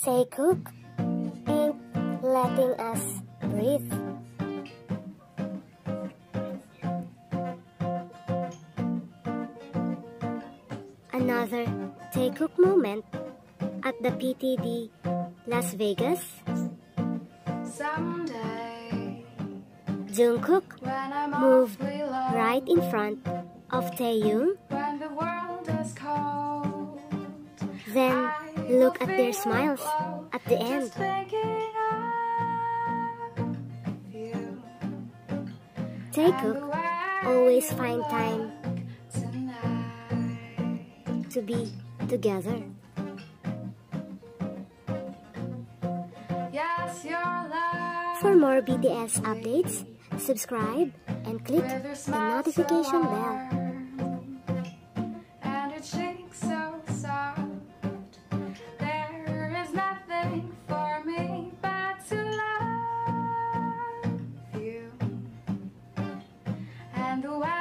Taekook ain't letting us breathe. Another Taekook moment at the PTD Las Vegas. Someday, Jungkook moved right in front of Taehyung. when the world is cold, Then look at their smiles at the end. just thinking of you. Taekook always find time Tonight, to be together. yes, your love. For more BTS updates, subscribe and click With your the smile notification so bell. warm, and your cheeks so soft. There is nothing for me but to love you, and the way